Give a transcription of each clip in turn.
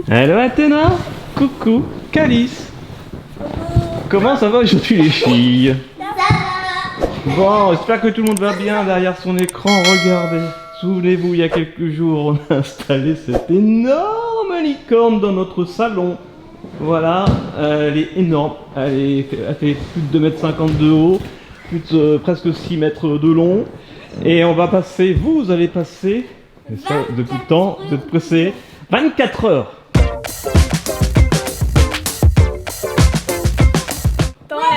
Hello Athéna. Coucou. Calice. Comment ça va aujourd'hui les filles? Bon, j'espère que tout le monde va bien derrière son écran. Regardez. Souvenez-vous, il y a quelques jours, on a installé cette énorme licorne dans notre salon. Voilà, elle est énorme. Elle fait plus de 2,50 m de haut, plus de presque 6 mètres de long. Et on va passer, vous allez passer, et ça depuis le temps, vous êtes pressés, 24 heures.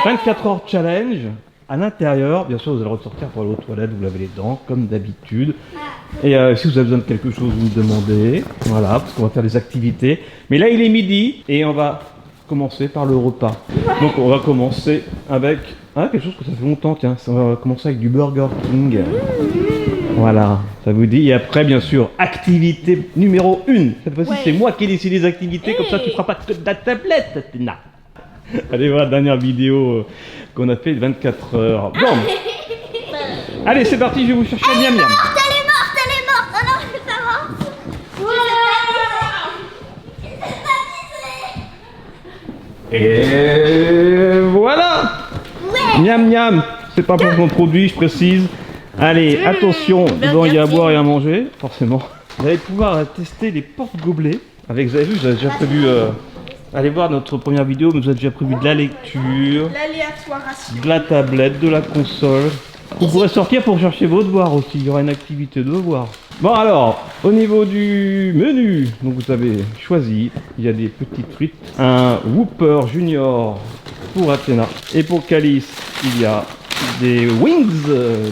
24 heures challenge. À l'intérieur, bien sûr, vous allez ressortir pour aller aux toilettes, vous lavez les dents, comme d'habitude. Et si vous avez besoin de quelque chose, vous me demandez. Voilà, parce qu'on va faire des activités. Mais là, il est midi et on va commencer par le repas. Donc, on va commencer avec quelque chose que ça fait longtemps, tiens. On va commencer avec du Burger King. Voilà, ça vous dit. Et après, bien sûr, activité numéro 1. Cette fois-ci, c'est moi qui décide des activités. Comme ça, tu ne feras pas que de la tablette, Tina. Allez voir la dernière vidéo qu'on a fait 24 heures. Bon. Allez, c'est parti, je vais vous chercher Miam Miam. Elle est morte. Oh non, c'est pas mort. Et voilà. Miam Miam. C'est pas pour mon produit, je précise. Allez, attention, devant il y a à boire et à manger, forcément. Vous allez pouvoir tester les porte-gobelets. Avec, vous avez vu, j'avais déjà prévu... allez voir notre première vidéo, mais vous avez déjà prévu de la lecture, de la tablette, de la console. Vous pourrez sortir pour chercher vos devoirs aussi, il y aura une activité de devoirs. Bon alors, au niveau du menu, donc vous avez choisi, il y a des petites frites, un Whopper Junior pour Athéna, et pour Calice, il y a des wings,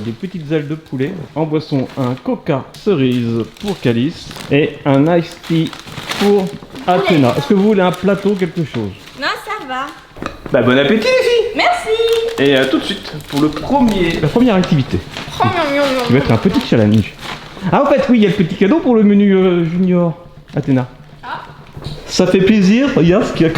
des petites ailes de poulet. En boisson, un Coca cerise pour Calice, et un iced tea pour Athéna. Est-ce que vous voulez un plateau, quelque chose? Non, ça va. Bah bon appétit les filles. Merci. Et tout de suite pour la première activité. Qui va être un petit challenge. Ah en fait oui, il y a le petit cadeau pour le menu junior. Athéna. Ah. Ça fait plaisir, regarde ce qu'il y a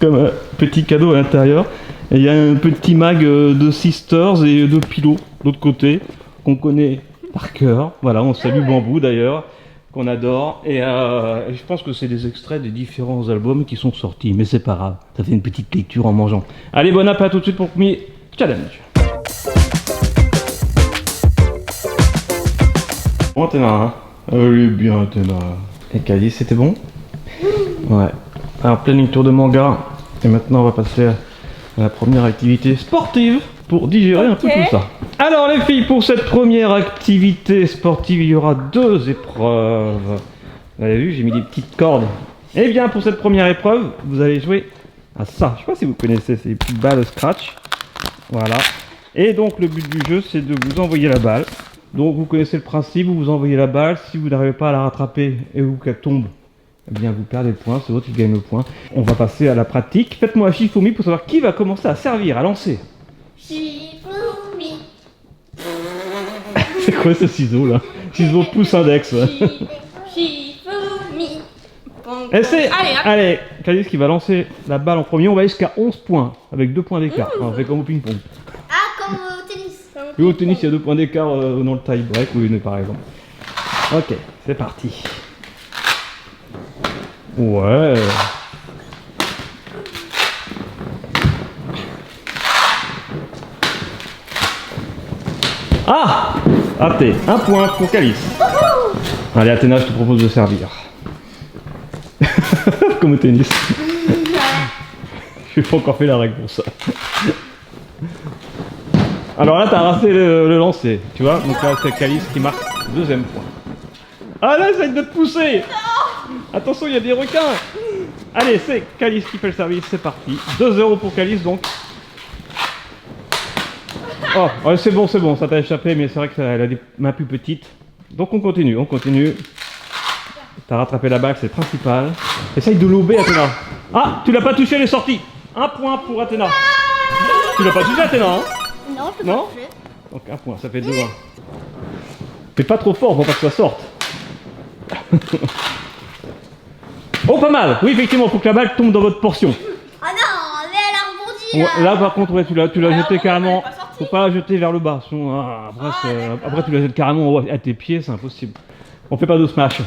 comme petit cadeau à l'intérieur. Et il y a un petit mag de Sisters et de Pillow de l'autre côté, qu'on connaît par cœur. Voilà, on salue Bambou d'ailleurs, qu'on adore. Et je pense que c'est des extraits des différents albums qui sont sortis, mais c'est pas grave, ça fait une petite lecture en mangeant. Allez, bon appétit tout de suite pour le premier challenge. Bon Athéna, hein. Elle est bien Athéna. Et Calice, c'était bon? Ouais. Alors pleine lecture de manga. Et maintenant on va passer à la première activité sportive pour digérer un peu tout ça. Alors les filles, pour cette première activité sportive, il y aura 2 épreuves. Vous avez vu, j'ai mis des petites cordes. Et bien pour cette première épreuve, vous allez jouer à ça. Je sais pas si vous connaissez ces petites balles scratch. Voilà. Et donc le but du jeu, c'est de vous envoyer la balle. Donc vous connaissez le principe, vous envoyez la balle. Si vous n'arrivez pas à la rattraper et qu'elle tombe, eh bien vous perdez le point, c'est l'autre qui gagne le point. On va passer à la pratique. Faites-moi un Shifumi pour savoir qui va commencer à servir, à lancer. Shifumi. C'est quoi ce ciseau là? Ciseau pouce index. Shifumi. Essayez. Allez, Calice qui va lancer la balle en premier. On va jusqu'à 11 points avec 2 points d'écart. On fait comme au ping-pong. Ah, comme au tennis. Et au tennis, il y a 2 points d'écart dans le tie-break ou une par exemple. Ok, c'est parti. Ouais. Ah! Raté. 1 point pour Calice. Allez, Athéna, je te propose de servir. Comme au tennis. Je n'ai pas encore fait la règle pour ça. Alors là, t'as raté le lancer, tu vois. Donc là, c'est Calice qui marque 2e point. Ah là, essaye de te pousser! Attention, il y a des requins! Allez, c'est Calice qui fait le service, c'est parti. 2-0 pour Calice donc. Oh, ouais, c'est bon, ça t'a échappé, mais c'est vrai qu'elle a des mains plus petites. Donc on continue. T'as rattrapé la balle, c'est le principal. Essaye de lober, Athéna. Ah, tu l'as pas touché, elle est sortie. 1 point pour Athéna. Tu l'as pas touché, Athéna, hein? Non, je peux Non? pas toucher. Donc 1 point, ça fait 2-1. Fais pas trop fort pour pas que ça sorte. Oh, pas mal. Oui, effectivement, faut que la balle tombe dans votre portion. Ah non, mais elle a rebondi là. Là, par contre, ouais, tu l'as jeté carrément. Faut pas la jeter vers le bas. Sinon, après, tu la jettes carrément à tes pieds, c'est impossible. On fait pas de smash.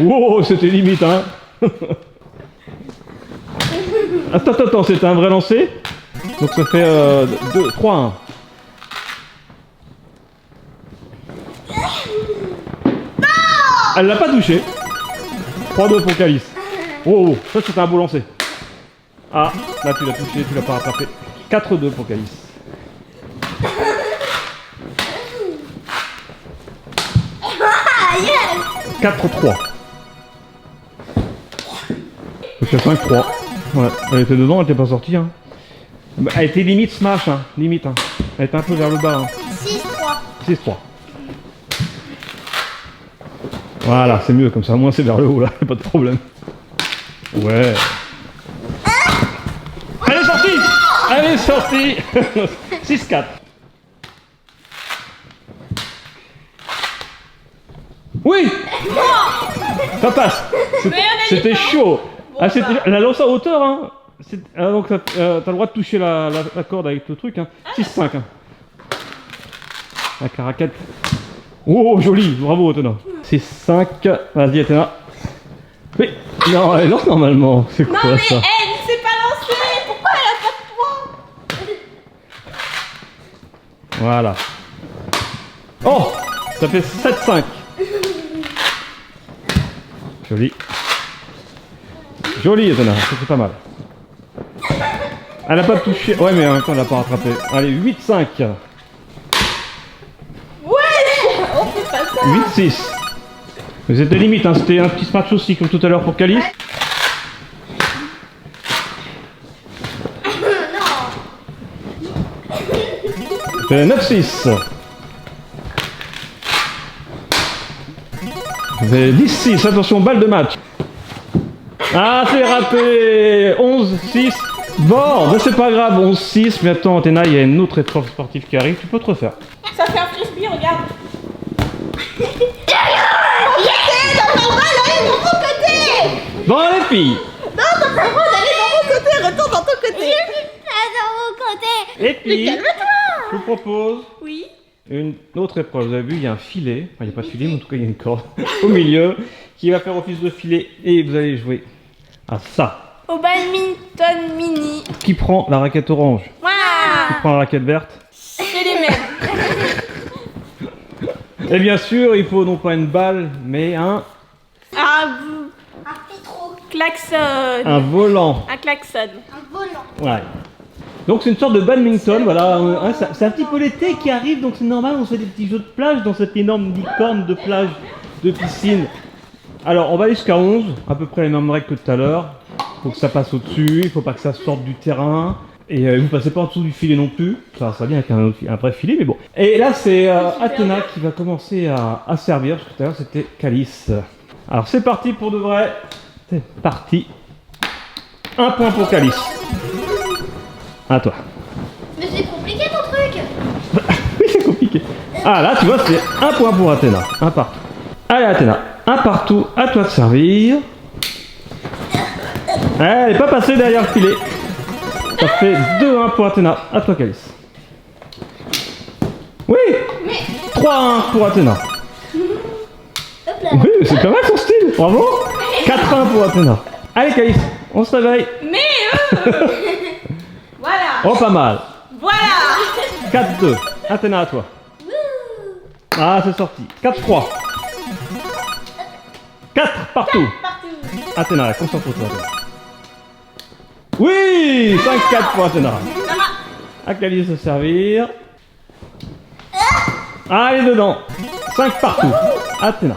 Wow, c'était limite, hein. Attends, c'était un vrai lancer. Donc ça fait 2, 3, 1. Elle l'a pas touché. 3-2 pour Calice. Oh, ça c'était un beau lancer. Ah, là tu l'as touché, tu l'as pas rattrapé. 4-2 pour Calice. Ah, yes. 4-3. C'est 5-3. Ouais, elle était dedans, elle était pas sortie. Hein. Bah, elle était limite smash, hein. Limite. Hein. Elle était un peu vers le bas. Hein. 6-3. 6-3. Voilà, c'est mieux comme ça. Moins c'est vers le haut là, y a pas de problème. Ouais. Elle est sortie. Elle est sortie. 6-4. Oui. Ça passe. C'était chaud. Ah, elle a lancé à hauteur, hein. Donc t'as le droit de toucher la corde avec le truc, hein. 6-5. Hein. Avec la raquette. Oh, joli, bravo Athéna. 6-5. Vas-y Athéna. Mais non, elle lance normalement. C'est quoi ça? Non mais elle ne s'est pas lancée. Pourquoi elle a pas de points? Voilà. Oh, ça fait 7-5. Joli. Joli Athéna, ça fait pas mal. Elle a pas touché. Ouais, mais en même temps, elle a pas rattrapé. Allez, 8-5. On fait pas ça. 8-6. Mais c'était limite, hein. C'était un petit smash aussi, comme tout à l'heure pour Calice. C'était 9-6. C'était 10-6. Attention, balle de match. Ah, c'est raté. 11-6. Bon, ben c'est pas grave, 11-6. Mais attends, Athéna, il y a une autre épreuve sportive qui arrive. Tu peux te refaire. Ça fait un frisbee, regarde. Bon, les filles. Non, t'as pas le droit d'aller dans mon côté. Retourne dans ton côté. Pas dans mon côté. Et puis, je vous propose Oui. une autre épreuve. Vous avez vu, il y a un filet. Enfin, il n'y a pas de filet, mais en tout cas, il y a une corde au milieu qui va faire office de filet. Et vous allez jouer à ça. Au badminton mini. Qui prend la raquette orange? Qui Waouh. prend la raquette verte? C'est les mêmes. Et bien sûr, il faut non pas une balle, mais un Ah, Un pitro. klaxon. volant. Un klaxon. Un volant. Ouais. Donc c'est une sorte de badminton, voilà. Hein, c'est un petit peu l'été qui arrive, donc c'est normal, on fait des petits jeux de plage dans cette énorme licorne de plage, de piscine. Alors on va aller jusqu'à 11, à peu près les mêmes règles que tout à l'heure. Il faut que ça passe au-dessus, il faut pas que ça sorte du terrain. Et vous passez pas en dessous du filet non plus. Ça va bien avec un vrai filet, mais bon. Et là c'est Athéna qui va commencer à servir, parce que tout à l'heure c'était Calice. Alors c'est parti pour de vrai. C'est parti. 1 point pour Calice. À toi. Mais c'est compliqué ton truc. Oui, c'est compliqué. Ah là, tu vois, c'est 1 point pour Athéna. 1 partout. Allez Athéna, 1 partout. À toi de servir. Elle n'est pas passée derrière le filet. Ça fait 2-1 pour Athéna. À toi Calice. Oui. 3-1 pour Athéna. Hop là. Oui, c'est pas mal son style. Bravo. 4-1 pour Athéna. Allez Calice, on se réveille. Mais voilà. Oh, pas mal. Voilà. 4-2. Athéna, à toi. Ah, c'est sorti. 4-3. 4 partout. Partout. Athéna, concentre-toi. Athéna. Oui, 5-4 pour Athéna. Ça va. À Calice de servir. Ah, elle est dedans. 5 partout. Athéna.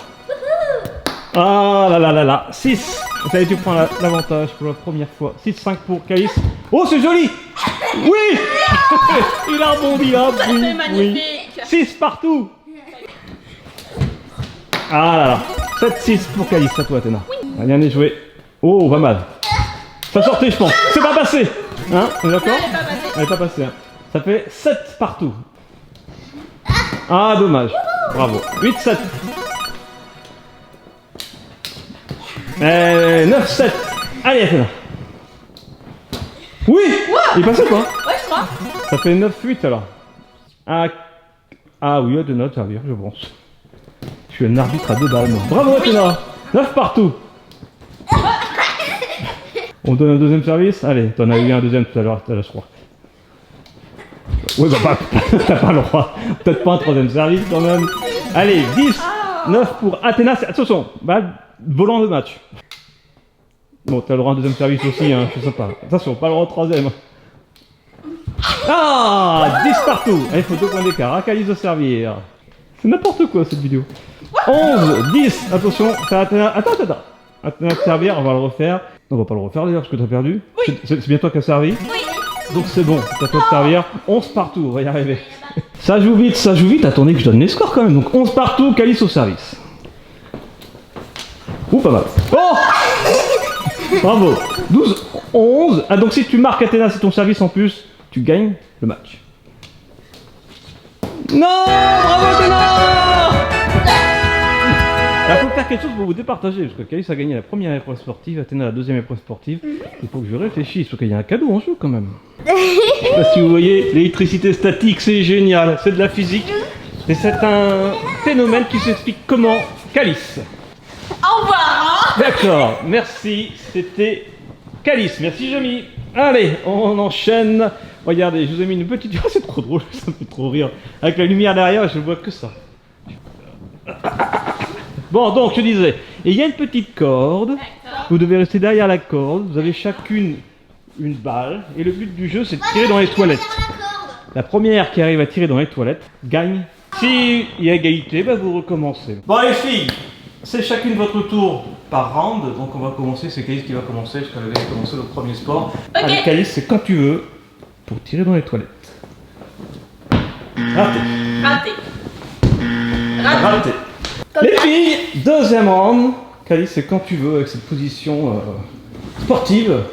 Ah là là là là. 6. Ça y est, tu prends l'avantage pour la première fois. 6-5 pour Calice. Oh, c'est joli. Oui. Il a rebondi là. Ça Oui, c'est magnifique. 6 partout. Ah là là. 7-6 pour Calice. À toi, Athéna. Bien est joué. Oh, pas mal. Ça sortait, je pense. C'est pas passé. Hein, on est d'accord? Elle est pas passée. Elle est pas passée. Hein. Ça fait 7 partout. Ah, dommage. Bravo. 8-7. 9-7. Allez, Athéna. Oui. Il est passé quoi? Ouais, je crois. Ça fait 9-8 alors. Ah oui, Athéna, servir, je pense. Je suis un arbitre à 2 balles. Moi. Bravo, Athéna. 9 partout. On donne un deuxième service? Allez, t'en as eu un deuxième tout à l'heure, je crois. Oui, bah, t'as pas le droit. Peut-être pas un troisième service quand même. Allez, 10, 9 pour Athéna. Attention, balle, volant de match. Bon, t'as le droit à un deuxième service aussi, hein, je sais pas. Attention, pas le droit au troisième. Ah, 10 partout. Allez, il faut 2 points d'écart. Calice de servir. C'est n'importe quoi cette vidéo. 11, 10. Attention, c'est Athéna. Attends. Athéna de servir, on va le refaire. On va pas le refaire d'ailleurs parce que t'as perdu. Oui. C'est bien toi qui as servi. Oui. Donc c'est bon, c'est à toi de servir. 11 partout, on va y arriver. Ça joue vite. Attendez que je donne les scores quand même. Donc 11 partout, Calice au service. Ouh, pas mal. Oh, bravo. 12, 11. Ah, donc si tu marques Athéna, c'est ton service en plus, tu gagnes le match. Non, bravo Athéna. Il faut faire quelque chose pour vous départager, parce que Calice a gagné la première épreuve sportive, Athéna la deuxième épreuve sportive. Il faut que je réfléchisse, parce qu'il y a un cadeau en jeu quand même. Je sais pas si vous voyez, l'électricité statique, c'est génial, c'est de la physique. Et c'est un phénomène qui s'explique comment. Calice. Au revoir. D'accord, merci, c'était Calice, merci Jamy. Allez, on enchaîne. Regardez, je vous ai mis une petite... Oh, c'est trop drôle, ça me fait trop rire. Avec la lumière derrière, je ne vois que ça. Bon, donc je disais, il y a une petite corde. Vous devez rester derrière la corde. Vous avez chacune une balle. Et le but du jeu, c'est de tirer dans les toilettes. La première qui arrive à tirer dans les toilettes gagne. Si il y a égalité, bah vous recommencez. Bon les filles, c'est chacune votre tour par round. Donc on va commencer, c'est Calice qui va commencer, parce qu'elle avait commencé le premier sport. Okay. Allez Calice, c'est quand tu veux pour tirer dans les toilettes. Raté. Les filles, deuxième round. Calice, c'est quand tu veux avec cette position sportive.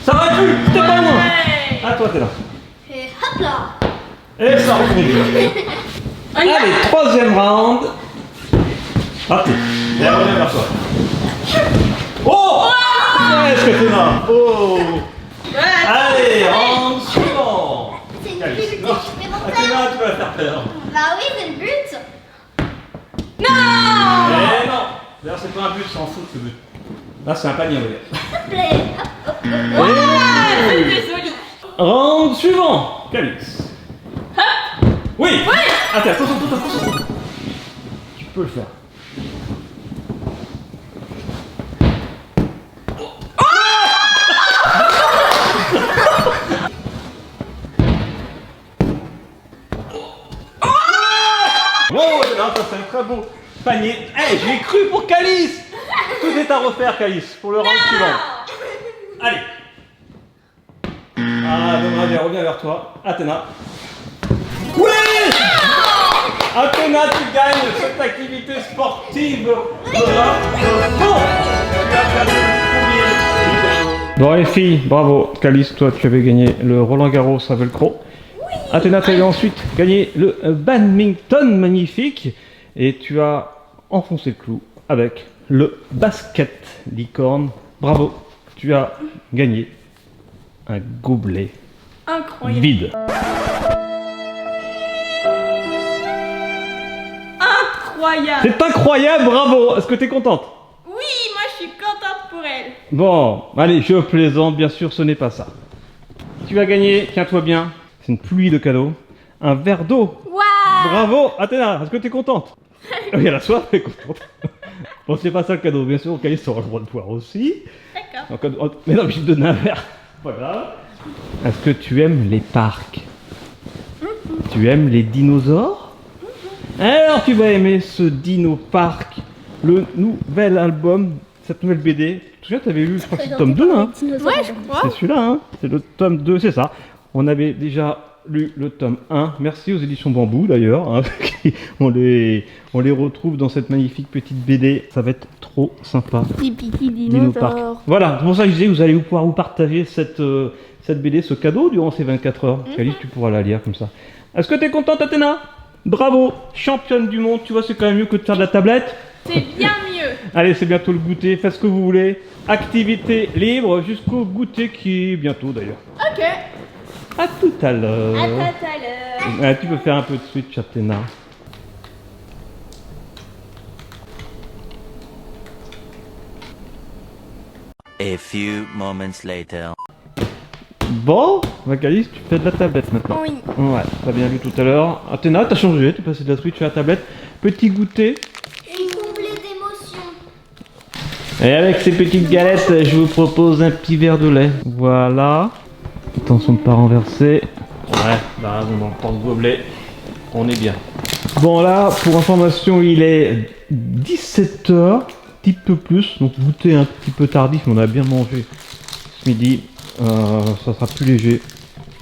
Ça va plus, t'es pas loin. À toi, t'es là. Et hop là. Et ça reconduit. Allez, troisième round. Raté. Et reviens vers toi. Oh, ouais, ce que t'es là. Oh. Allez, round suivant. C'est une Calice, bulle non. supplémentaire. Athéna, tu vas la faire perdre. Bah oui, c'est une butte. Non. Eh non. D'ailleurs, c'est pas un but, c'est en foot ce but. Là, c'est un panier, regarde. S'il te plaît. Hop. C'était joli. Round suivant. Calice. Oui. Attends, attention. Tu peux le faire. Oh, non, ça c'est un très beau panier. Hey, j'ai cru pour Calice. Tout est à refaire, Calice, pour le round suivant. Allez. Ah, dommage, reviens vers toi. Athéna. Oui. Athéna, tu gagnes cette activité sportive. Bon, tu as perdu le premier. Bon, les filles, bravo. Calice, toi, tu avais gagné le Roland Garros à Velcro. Athéna, tu avais ensuite gagné le badminton magnifique. Et tu as enfoncé le clou avec le basket licorne. Bravo, tu as gagné un gobelet Incroyable. vide. Incroyable. C'est incroyable, bravo. Est-ce que tu es contente? Oui, moi je suis contente pour elle. Bon, allez, je plaisante, bien sûr, ce n'est pas ça. Tu as gagné, tiens-toi bien, c'est une pluie de cadeaux, un verre d'eau. Waouh. Bravo, Athéna, est-ce que tu es contente? Oui, elle a soif, elle est contente. Bon, c'est pas ça le cadeau, bien sûr, Calice aura le droit de boire aussi. D'accord. Donc, mais non, mais je te donne un verre. Voilà. Est-ce que tu aimes les parcs? Tu aimes les dinosaures? Alors tu vas aimer ce Dino Park, le nouvel album, cette nouvelle BD. Tu te souviens, tu avais lu, je crois que c'est le tome 2, hein? Ouais, je crois. C'est celui-là, hein? C'est le tome 2, c'est ça. On avait déjà lu le tome 1. Merci aux éditions Bambou d'ailleurs. Hein, on les retrouve dans cette magnifique petite BD. Ça va être trop sympa. Dino Park. Voilà, c'est pour ça que je disais, vous allez pouvoir vous partager cette BD, ce cadeau durant ces 24 heures. Calice, tu pourras la lire comme ça. Est-ce que tu es contente, Athéna? Bravo, championne du monde. Tu vois, c'est quand même mieux que de faire de la tablette. C'est bien mieux. Allez, c'est bientôt le goûter. Faites ce que vous voulez. Activité libre jusqu'au goûter qui est bientôt d'ailleurs. Ok. À tout à l'heure. À tout à l'heure. Tu peux faire un peu de switch, Athéna. A few moments later. Bon, Calice, tu fais de la tablette maintenant. Oui. Ouais, t'as bien vu tout à l'heure. Athéna, t'as changé, t'es passé de la Switch à la tablette. Petit goûter. Une comblée d'émotions. Et avec ces petites galettes, je vous propose un petit verre de lait. Voilà. Attention de ne pas renverser. Ouais, bah raison dans le porte-gobelet. On est bien. Bon là, pour information, il est 17h, un petit peu plus. Donc goûter un petit peu tardif, mais on a bien mangé ce midi. Ça sera plus léger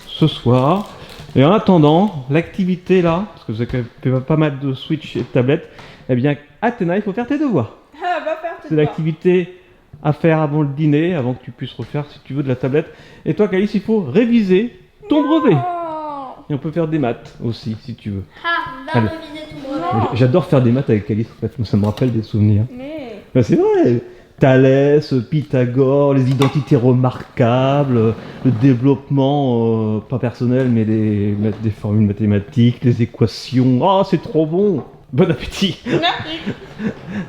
ce soir. Et en attendant, l'activité là, parce que vous avez fait pas mal de Switch et de tablettes, eh bien, Athéna, il faut faire tes devoirs. Ah, va faire tes C'est l'activité à faire avant le dîner, avant que tu puisses refaire si tu veux de la tablette. Et toi, Calice, il faut réviser ton brevet. Oh. Et on peut faire des maths aussi, si tu veux. Ah, va Allez. réviser ton brevet. J'adore faire des maths avec Calice, en fait. Ça me rappelle des souvenirs. Mais... Ben, c'est vrai. Thalès, Pythagore, les identités remarquables, le développement, pas personnel, mais des formules mathématiques, les équations. Oh, c'est trop bon! Bon appétit!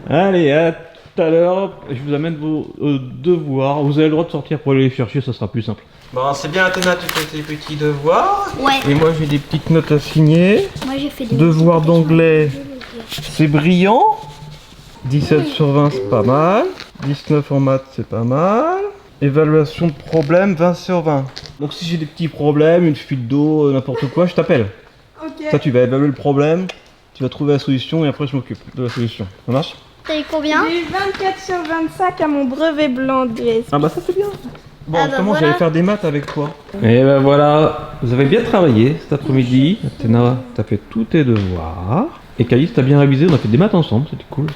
Allez, à tout à l'heure. Je vous amène vos devoirs. Vous avez le droit de sortir pour aller les chercher, ça sera plus simple. Bon, c'est bien, Athéna, tu fais tes petits devoirs. Ouais. Et moi, j'ai des petites notes à signer. Moi j'ai fait des Devoir d'anglais, c'est brillant. 17 sur 20, c'est pas mal. 19 en maths, c'est pas mal. Évaluation de problème, 20 sur 20. Donc si j'ai des petits problèmes, une fuite d'eau, n'importe quoi, je t'appelle. Ok. Ça, tu vas évaluer le problème, tu vas trouver la solution et après je m'occupe de la solution. Ça marche? T'as eu combien? J'ai eu 24 sur 25 à mon brevet blanc de S. Ah bah ça c'est bien. Bon, Ah bah comment voilà. j'allais faire des maths avec toi? Et ben voilà, vous avez bien travaillé cet après-midi. Athéna, t'as fait tous tes devoirs. Et Calice, t'as bien révisé, on a fait des maths ensemble, c'était cool.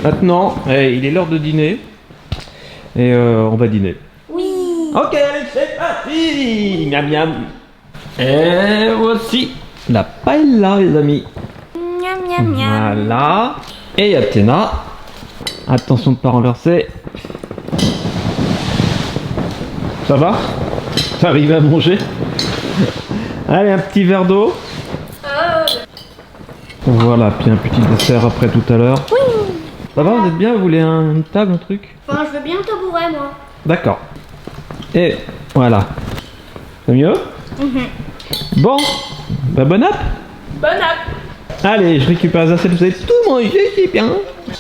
Maintenant, il est l'heure de dîner. Et on va dîner. Oui. Ok, c'est parti. Miam miam. Et voici la paella, les amis. Miam miam miam. Voilà. Et Athéna. Attention de ne pas renverser. Ça va? T'arrives à manger? Allez, un petit verre d'eau. Voilà, puis un petit dessert après tout à l'heure. Oui. Ça va, vous êtes bien? Vous voulez une table, un truc? Enfin, je veux bien le tabouret, moi. D'accord. Et voilà. C'est mieux? Bon, bah bon app. Bon app. Allez, je récupère les assiettes, vous avez tout mangé, c'est bien.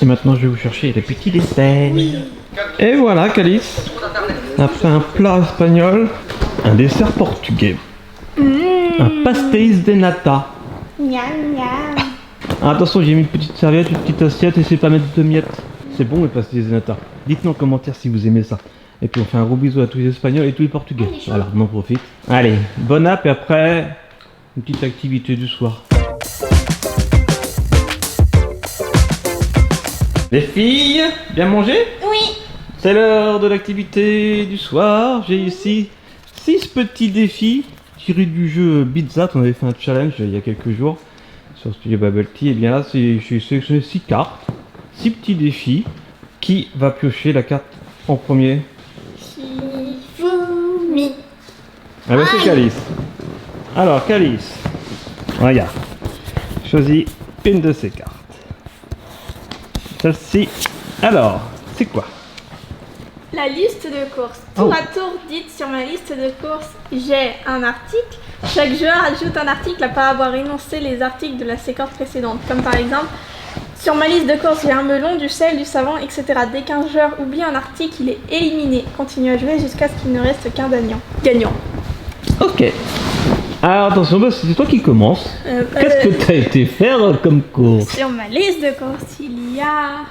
Et maintenant, je vais vous chercher les petits desserts. Et voilà, Calice. Après un plat espagnol, un dessert portugais. Un pastéis de nata. Miam miam. Ah, attention, j'ai mis une petite serviette, une petite assiette, essayez pas mettre de miettes. C'est bon le pastéis de nata. Dites-nous en commentaire si vous aimez ça. Et puis on fait un gros bisou à tous les Espagnols et tous les Portugais. Allez, chaud. Voilà, on en profite. Allez, bonne app et après, une petite activité du soir. Les filles, bien mangé? Oui. C'est l'heure de l'activité du soir. J'ai ici 6 petits défis tirés du jeu Bizat. On avait fait un challenge il y a quelques jours sur Studio Bubble Tea. Et bien là, j'ai sélectionné 6 cartes, 6 petits défis. Qui va piocher la carte en premier? Shifumi. Ah bah c'est Calice. Alors Calice, regarde. Choisis une de ces cartes. Celle-ci. Alors, c'est quoi? La liste de courses. Tour à tour dite sur ma liste de courses, j'ai un article. Chaque joueur ajoute un article après avoir énoncé les articles de la séquence précédente. Comme par exemple, sur ma liste de courses, j'ai un melon, du sel, du savon, etc. Dès qu'un joueur oublie un article, il est éliminé. Continue à jouer jusqu'à ce qu'il ne reste qu'un gagnant. Ok. Alors attention, bah, c'est toi qui commence. Qu'est-ce que t'as été faire comme course? Sur ma liste de courses, il y a...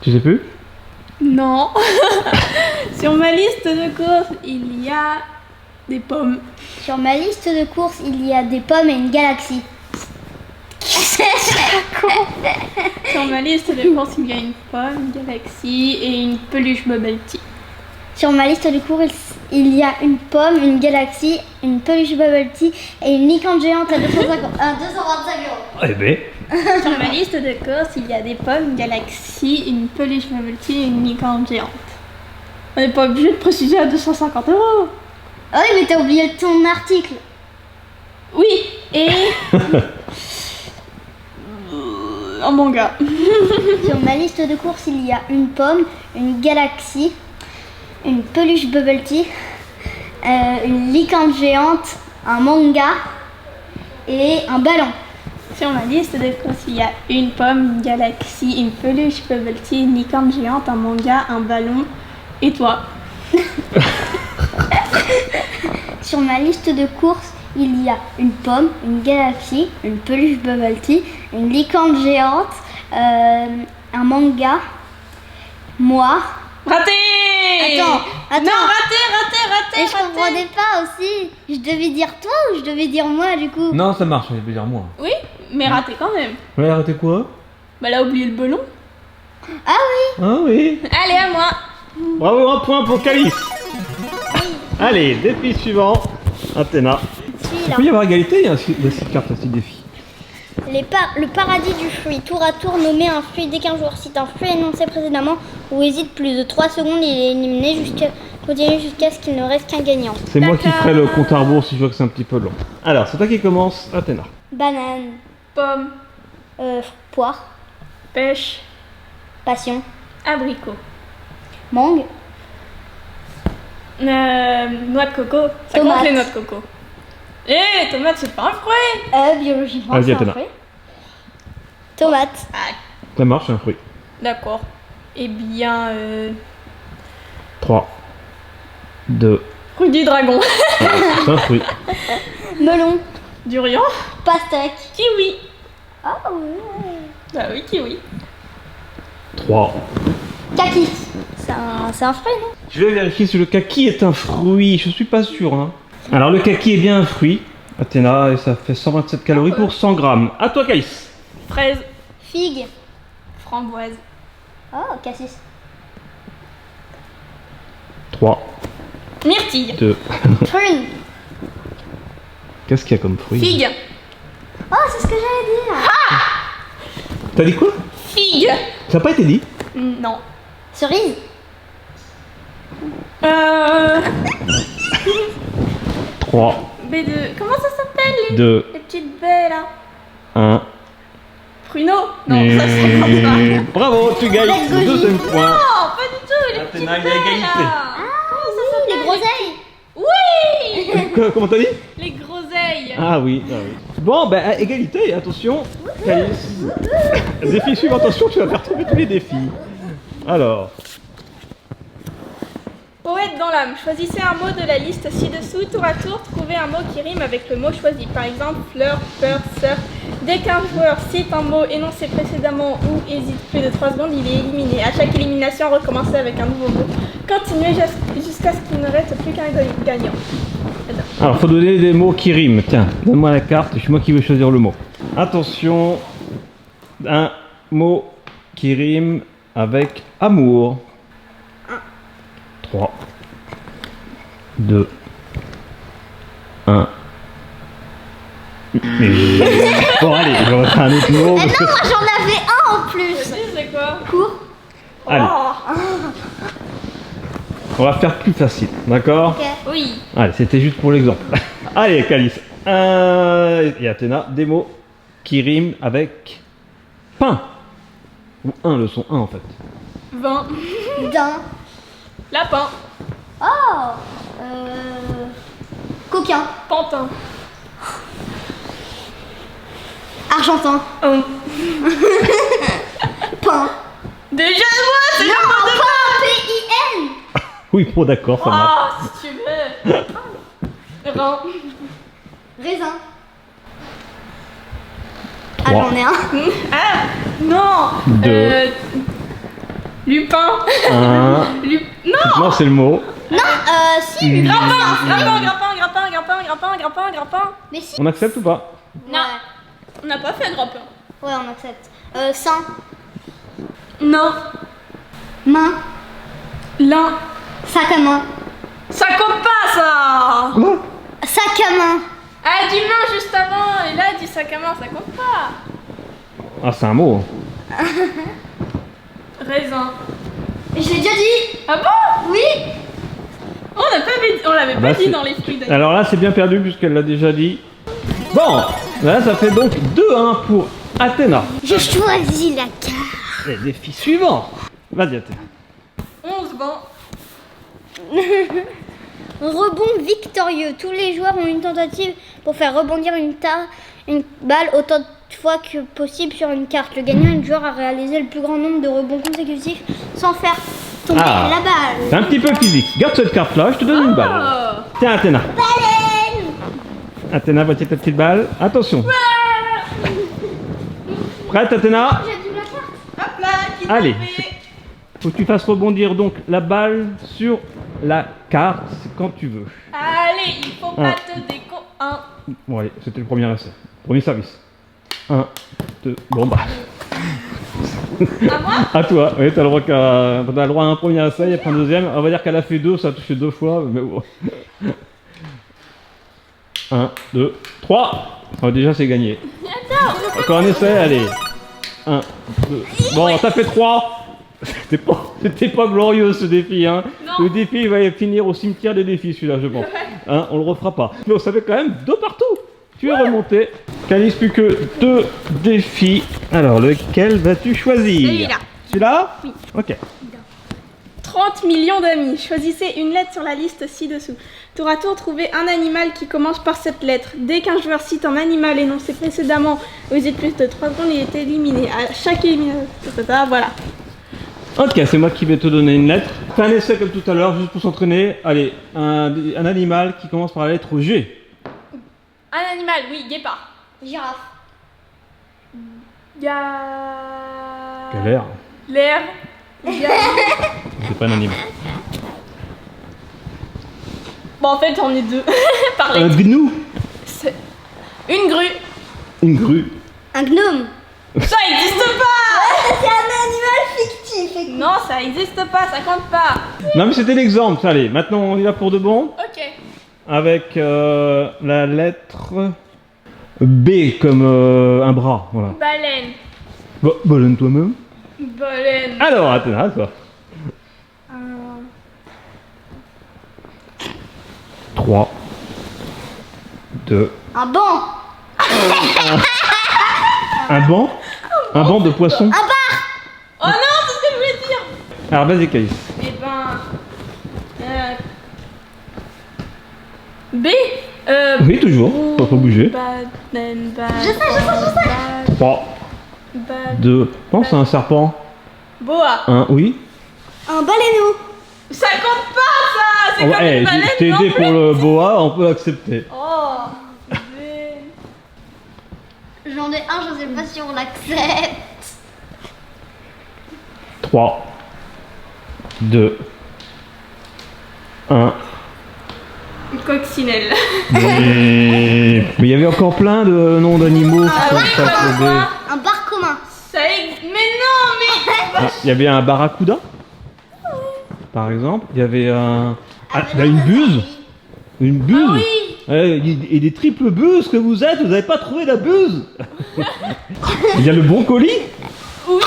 Tu sais plus? Non. Sur ma liste de courses, il y a des pommes. Sur ma liste de courses, il y a des pommes et une galaxie. Sur ma liste de courses, il y a une pomme, une galaxie et une peluche bubble tea. Sur ma liste de courses, il y a une pomme, une galaxie, une peluche bubble tea et une licorne géante à 225 euros. Eh ben. Sur ma liste de courses, il y a des pommes, une galaxie, une peluche bubble tea et une licorne géante. On n'est pas obligé de préciser à 250 euros. Ah oui, mais t'as oublié ton article. Oui, et... un manga. Sur ma liste de courses, il y a une pomme, une galaxie, une peluche bubble tea, une licorne géante, un manga et un ballon. Sur ma liste de courses, il y a une pomme, une galaxie, une peluche bubble tea, une licorne géante, un manga, un ballon et toi. Sur ma liste de courses, il y a une pomme, une galaxie, une peluche bubble tea, une licorne géante, un manga, moi. Raté! Attends. Non, raté! Et je comprenais pas aussi. Je devais dire toi ou je devais dire moi du coup? Non, ça marche, je vais dire moi. Oui, mais raté quand même. Ouais, arrêtez quoi? Bah, elle a oublié le ballon. Ah oui. Ah oui. Allez, à moi. Bravo, un point pour Calice. Allez, défi suivant. Athéna. Il Celui-là. peut y avoir égalité, il y a 6 cartes à 6 défis. Le paradis du fruit. Tour à tour, nommer un fruit dès qu'un joueur cite un fruit énoncé précédemment ou hésite plus de 3 secondes, il est éliminé continue jusqu'à ce qu'il ne reste qu'un gagnant. C'est moi qui D'accord. ferai le compte à rebours si je vois que c'est un petit peu long. Alors, c'est toi qui commence, Athéna. Banane, Pomme, poire, pêche, passion, abricot. mangue, Noix de coco. Ça Tomate. compte les noix de coco. Eh, tomate, c'est pas un fruit. biologiquement Vas-y, c'est un Athéna. fruit. Tomate, Ah, Ça marche, c'est un fruit. d'accord. Eh bien, 3, 2, fruit du dragon. c'est un fruit. melon, Durian. pastèque. Kiwi. Ah oui. Bah oui, kiwi. 3. Kaki. C'est un fruit, non? Je vais vérifier si le kaki est un fruit, je suis pas sûr. Hein. Alors, le kaki est bien un fruit, Athéna, et ça fait 127 calories pour 100 grammes. À toi, Calice. Fraise. Figue. Framboise. Oh, cassis. 3, Myrtille. 2. Prune. Qu'est-ce qu'il y a comme fruit? Figue. Oh, c'est ce que j'allais dire. T'as dit quoi? Figue. Ça n'a pas été dit? Non. Cerise. 3, B2. Comment ça s'appelle 2, les petites baies là? 1. Pruneau. Non, ça se compte pas. Et bravo, tu gagnes Avec le goji. deuxième point. Non, pas du tout, les petites Athéna, il y a baies égalité. là. Les groseilles. Oui. Comment t'as dit? Les groseilles. Ah oui, ah oui. Bon, ben à égalité, attention. Calice. Défi suivant, attention, tu vas faire tomber tous les défis. Alors, Poète dans l'âme. Choisissez un mot de la liste ci-dessous. Tour à tour, trouvez un mot qui rime avec le mot choisi. Par exemple, fleur, peur, sœur. Dès qu'un joueur cite un mot énoncé précédemment ou hésite plus de 3 secondes, il est éliminé. À chaque élimination, recommencez avec un nouveau mot. Continuez jusqu'à ce qu'il ne reste plus qu'un gagnant. alors, faut donner des mots qui riment. Tiens, donne-moi la carte, c'est moi qui vais choisir le mot. Attention, un mot qui rime avec amour. 3, 2, 1. Bon, allez, je vais faire un autre mot. Eh parce que- non, moi j'en avais un en plus. C'est quoi? Cours. Allez, Oh. on va faire plus facile, d'accord? Ok. Oui. Allez, c'était juste pour l'exemple. Allez, Calice. Et Athéna, des mots qui riment avec pain. Ou un, le son 1 en fait. Vin. D'un. Lapin. Oh. Coquin. Pantin. Argentin. Pain. Déjà moi, c'est le mot de Pain. P-I-N. Oui, bon, d'accord, ça marche. Oh, si tu veux. Rein. Raisin. Ah, 3, j'en ai un. Ah, non. Deux. Lupin. 1. Non. Non, c'est le mot. Non, si, lui. Grappin. Mais si. On accepte ou pas? Non. On n'a pas fait grappin. Ouais, on accepte. Sein. Non. Main. Lin. Sac à main. Ça compte pas, ça. Quoi? Sac à main. Ah, du main juste avant. Et là, du sac à main, ça compte pas. Ah, c'est un mot. Raisin. Je l'ai déjà dit. Ah bon? Oui. On l'avait Ah pas bah, dit c'est- dans les fruits d'ailleurs. Alors là, c'est bien perdu puisqu'elle l'a déjà dit. Bon, là, ça fait donc 2-1 pour Athéna. J'ai choisi la carte. Les défis suivants. Vas-y, Athéna. 11 vents. Rebond victorieux. Tous les joueurs ont une tentative pour faire rebondir une balle autant de fois que possible sur une carte. Le gagnant est le joueur à réaliser le plus grand nombre de rebonds consécutifs sans faire tomber Ah. la balle. C'est un petit peu physique. Garde cette carte-là, je te donne une balle. Tiens, Athéna. Baleine. Athéna, voici ta petite balle. Attention. Prête, Athéna? J'ai vu la carte. Hop là, qui t'a Allez. fait? Faut que tu fasses rebondir donc la balle sur la carte quand tu veux. Allez, il faut Un. pas te déco... 1. Bon, allez, c'était le premier essai. Premier service. 1, 2, bon bah. À moi? À toi, oui, t'as le droit à un premier essai et après un deuxième. On va dire qu'elle a fait 2, ça a touché 2 fois, mais bon. 1, 2, 3. Oh, déjà, c'est gagné. Encore un essai, allez. 1, 2. Bon, t'as fait 3. C'était pas glorieux ce défi, hein. Non. Le défi il va finir au cimetière des défis, celui-là, je pense. Hein, on le refera pas. Mais on savait quand même 2 partout. Tu es remonté. Calice, plus que 2 défis. Alors, lequel vas-tu choisir? Celui-là. Celui-là? Oui. Ok. 30 millions d'amis. Choisissez une lettre sur la liste ci-dessous. Tour à tour, trouvez un animal qui commence par cette lettre. Dès qu'un joueur cite un animal énoncé précédemment, vous êtes plus de 3 secondes, il est éliminé. À chaque élimination, voilà. Ok, c'est moi qui vais te donner une lettre. Fais un essai comme tout à l'heure, juste pour s'entraîner. Allez, un animal qui commence par la lettre G. Un animal, oui, guépard. Girafe. Quel air? L'air. C'est pas un animal. Bon, en fait, j'en ai 2. Par Un lettre. gnou. C'est une grue. Une grue. Un gnome. Ça existe pas. C'est un animal fictif. Non, ça existe pas, ça compte pas. Non mais c'était l'exemple. Allez, maintenant on y va pour de bon. Ok. Avec la lettre B comme un bras. Voilà. Baleine. Bon, baleine toi-même. Baleine. Alors, Athéna, toi. 3, 2, Un banc. un banc. Un banc de poisson. Oh non, c'est ce que je voulais dire. Alors vas-y, Caïs. Eh ben. B. Oui, toujours. Faut bouger. Baleine. Je sais. 3, 2. Pense à un serpent. Boa. 1, oui. Un baleineau. Ça compte pas ça. C'est Oh, comme hey, une baleine. je t'ai non aidé plus. pour le boa, on peut l'accepter. Oh. J'en ai un, je sais pas si on l'accepte. 3, 2, 1. Une coccinelle. Mais il y avait encore plein de noms d'animaux. comme ça, que des- Un bar commun. Mais non, mais. Ah, il y avait un barracuda, par exemple. Il y avait une buse. Une buse. Ah oui. Et des triples buses que vous êtes, vous n'avez pas trouvé la buse. Il y a le brocoli. Oui.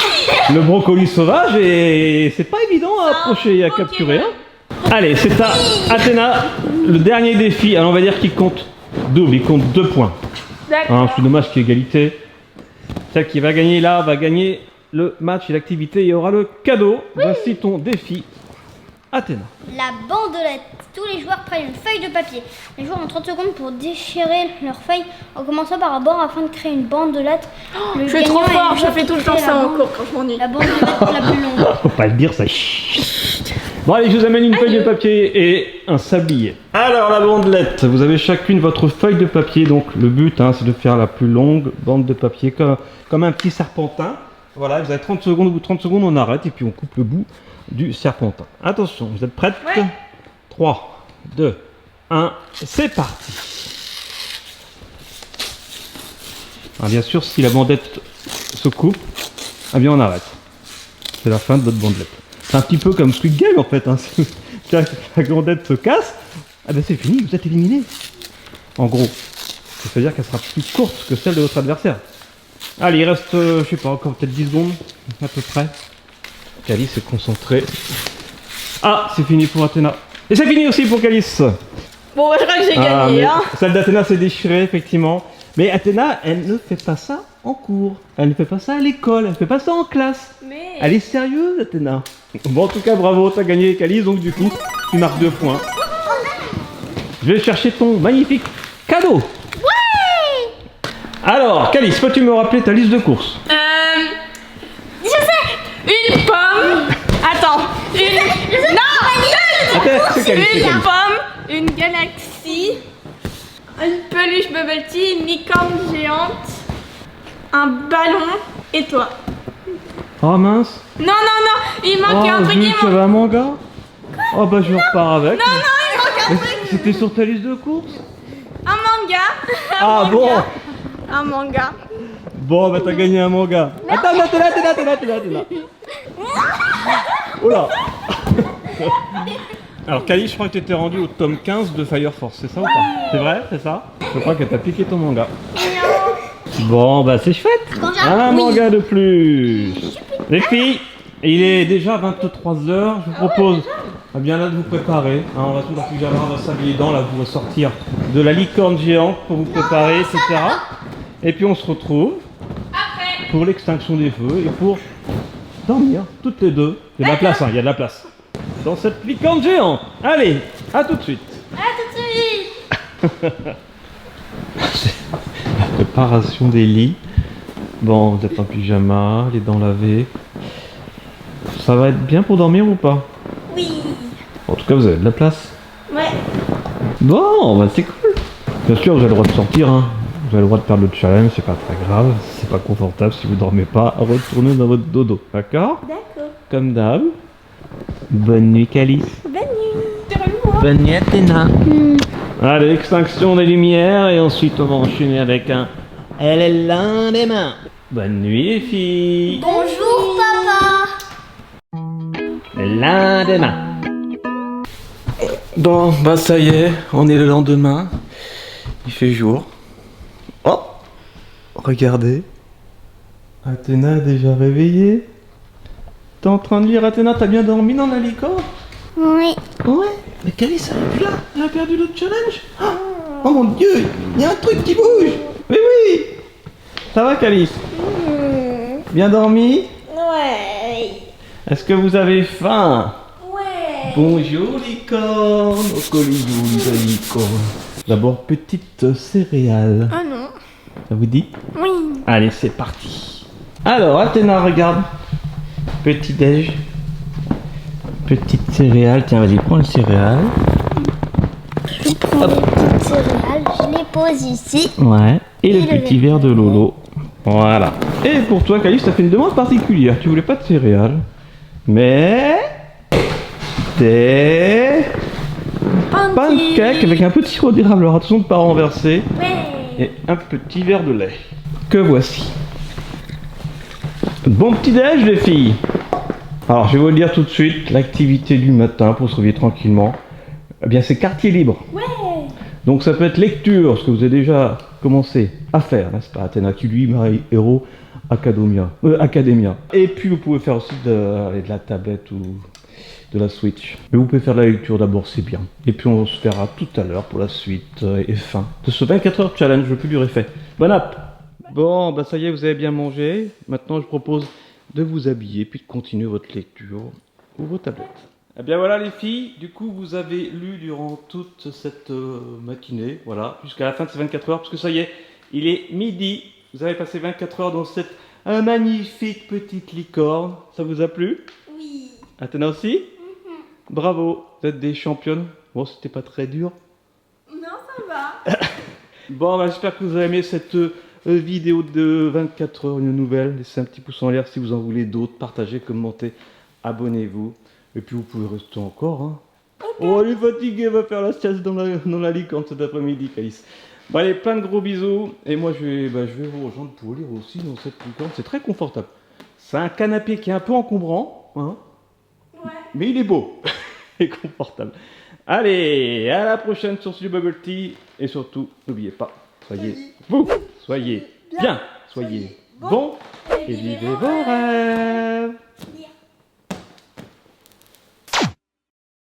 Le brocoli sauvage et c'est pas évident à approcher et à Pokémon. capturer. Hein. Allez, c'est à Athéna, le dernier défi. Alors on va dire qu'il compte double, il compte 2 points. D'accord. Hein, c'est dommage qu'il y ait égalité. Celle qui va gagner là va gagner le match et l'activité. Il y aura le cadeau. Voici ton défi, Athéna. La bandelette. Tous les joueurs prennent une feuille de papier. Les joueurs ont 30 secondes pour déchirer leur feuille en commençant par un bord afin de créer une bandelette. Le Je suis trop gagnant est fort, le je joueur fais qui tout le temps crée ça la en bande- cours quand je m'ennuie. La bandelette la plus longue. Faut pas le dire ça. Bon allez, je vous amène une feuille de papier et un sablier. Alors la bandelette, vous avez chacune votre feuille de papier. Donc le but c'est de faire la plus longue bande de papier comme un petit serpentin. Voilà, vous avez 30 secondes, au bout de 30 secondes on arrête et puis on coupe le bout du serpentin. Attention, vous êtes prêtes? Ouais. 3, 2, 1, c'est parti. Alors, bien sûr, si la bandelette se coupe, eh bien on arrête. C'est la fin de votre bandelette. C'est un petit peu comme Squid Game en fait. Hein. Si la bandelette se casse, ah ben c'est fini, vous êtes éliminé. En gros, ça veut dire qu'elle sera plus courte que celle de votre adversaire. Allez, il reste, je sais pas, encore peut-être 10 secondes, à peu près. Calice est concentré. Ah, c'est fini pour Athéna. Et c'est fini aussi pour Calice. Bon, je crois que j'ai Ah, gagné, mais hein. celle d'Athéna s'est déchirée, effectivement. Mais Athéna, elle ne fait pas ça en cours. Elle ne fait pas ça à l'école. Elle ne fait pas ça en classe. Mais. Elle est sérieuse, Athéna. Bon, en tout cas, bravo, t'as gagné, Calice. Donc, du coup, Tu marques 2 points. Je vais chercher ton magnifique cadeau. Ouais. Alors, Calice, peux-tu me rappeler ta liste de courses? Je sais. Une pomme. Attends. Attends, c'est Calice, c'est Une Calice. pomme, une galaxie, une peluche bubble tea, une licorne géante, un ballon et toi. Oh mince. Non, il manquait un Oh, truc. zut, tu avais un manga? Oh bah je repars avec. Non, il manque un truc. C'était sur ta liste de courses? Un manga. Ah bon? Un manga. Bon bah t'as gagné un manga. Attends, t'es là. Oh là. Alors Calice, je crois que tu étais rendu au tome 15 de Fire Force, c'est ça ou pas? C'est vrai, c'est ça? Je crois que t'as piqué ton manga. Bon bah c'est chouette. Un manga de plus. Les filles, il est déjà 23h, je vous propose bien là de vous préparer. Hein, on va tout la pyjama, on va s'habiller dedans, là vous ressortir de la licorne géante pour vous préparer, etc. Et puis on se retrouve pour l'extinction des feux et pour dormir toutes les deux. Il y a de la place, hein, il y a de la place. Dans cette licorne géante. Allez, à tout de suite. La préparation des lits. Bon, vous êtes en pyjama, les dents lavées. Ça va être bien pour dormir ou pas? Oui. En tout cas, vous avez de la place. Ouais. Bon, bah c'est cool. Bien sûr, vous avez le droit de sortir. Hein. Vous avez le droit de perdre le challenge, c'est pas très grave. C'est pas confortable si vous dormez pas. Retournez dans votre dodo, d'accord? D'accord. Comme d'hab. Bonne nuit, Calice. Bonne nuit. Bonne nuit, Athéna. Allez, extinction des lumières et ensuite on va enchaîner avec un Elle est l'un des mains. Bonne nuit, les filles. Bonjour papa. L'un des mains. Bon, bah ça y est, on est le lendemain. Il fait jour. Oh, regardez. Athéna est déjà réveillée. T'es en train de lire, Athéna? T'as bien dormi dans la licorne? Oui. Ouais, mais Calice, elle est plus là. Elle a perdu le challenge. Oh mon dieu, il y a un truc qui bouge. Oui, oui. Ça va, Calice? Bien dormi? Ouais. Est-ce que vous avez faim? Ouais. Bonjour licorne, au collision de licorne. D'abord, petite céréale. Oh non. Ça vous dit? Oui. Allez, c'est parti. Alors, Athéna, regarde. Petit déj. Petite céréale. Tiens, vas-y, prends les céréales. Je prends les petites céréales, je les pose ici. Ouais. Et le le petit verre de Lolo. Voilà. Et pour toi, Calice, t'as fait une demande particulière. Tu voulais pas de céréales. Mais... des... pancakes avec un peu de sirop d'érable. Alors attention de ne pas renverser. Ouais. Et un petit verre de lait. Que voici. Bon petit déj, les filles. Alors, je vais vous le dire tout de suite. L'activité du matin pour se réveiller tranquillement. Eh bien, c'est quartier libre. Ouais. Donc, ça peut être lecture, ce que vous avez déjà commencé à faire, n'est-ce pas? Athéna, qui lui, My Hero Academia. Et puis, vous pouvez faire aussi de la tablette ou de la Switch. Mais vous pouvez faire de la lecture d'abord, c'est bien. Et puis, on se verra tout à l'heure pour la suite et fin de ce 24 heures challenge le plus dur est fait. Bon app. Bon, bah ça y est, vous avez bien mangé. Maintenant, je propose de vous habiller puis de continuer votre lecture ou vos tablettes. Eh bien voilà les filles, du coup vous avez lu durant toute cette matinée, voilà, jusqu'à la fin de ces 24 heures, parce que ça y est, il est midi, vous avez passé 24 heures dans cette magnifique petite licorne, ça vous a plu? Oui. Athéna aussi? Bravo, vous êtes des championnes. Bon, c'était pas très dur. Non, ça va. Bon, bah, j'espère que vous avez aimé cette vidéo de 24 heures, une nouvelle. Laissez un petit pouce en l'air si vous en voulez d'autres. Partagez, commentez, abonnez-vous. Et puis vous pouvez rester encore. Hein. Okay. Oh, elle est fatiguée, elle va faire la sieste dans la licorne cet après-midi, Calice. Bon, allez, plein de gros bisous. Et moi, je vais vous rejoindre pour lire aussi dans cette licorne. C'est très confortable. C'est un canapé qui est un peu encombrant. Hein, ouais. Mais il est beau et confortable. Allez, à la prochaine sur ce Bubble Tea. Et surtout, n'oubliez pas, soyez vous, soyez bien, soyez bon et vivez vos rêves.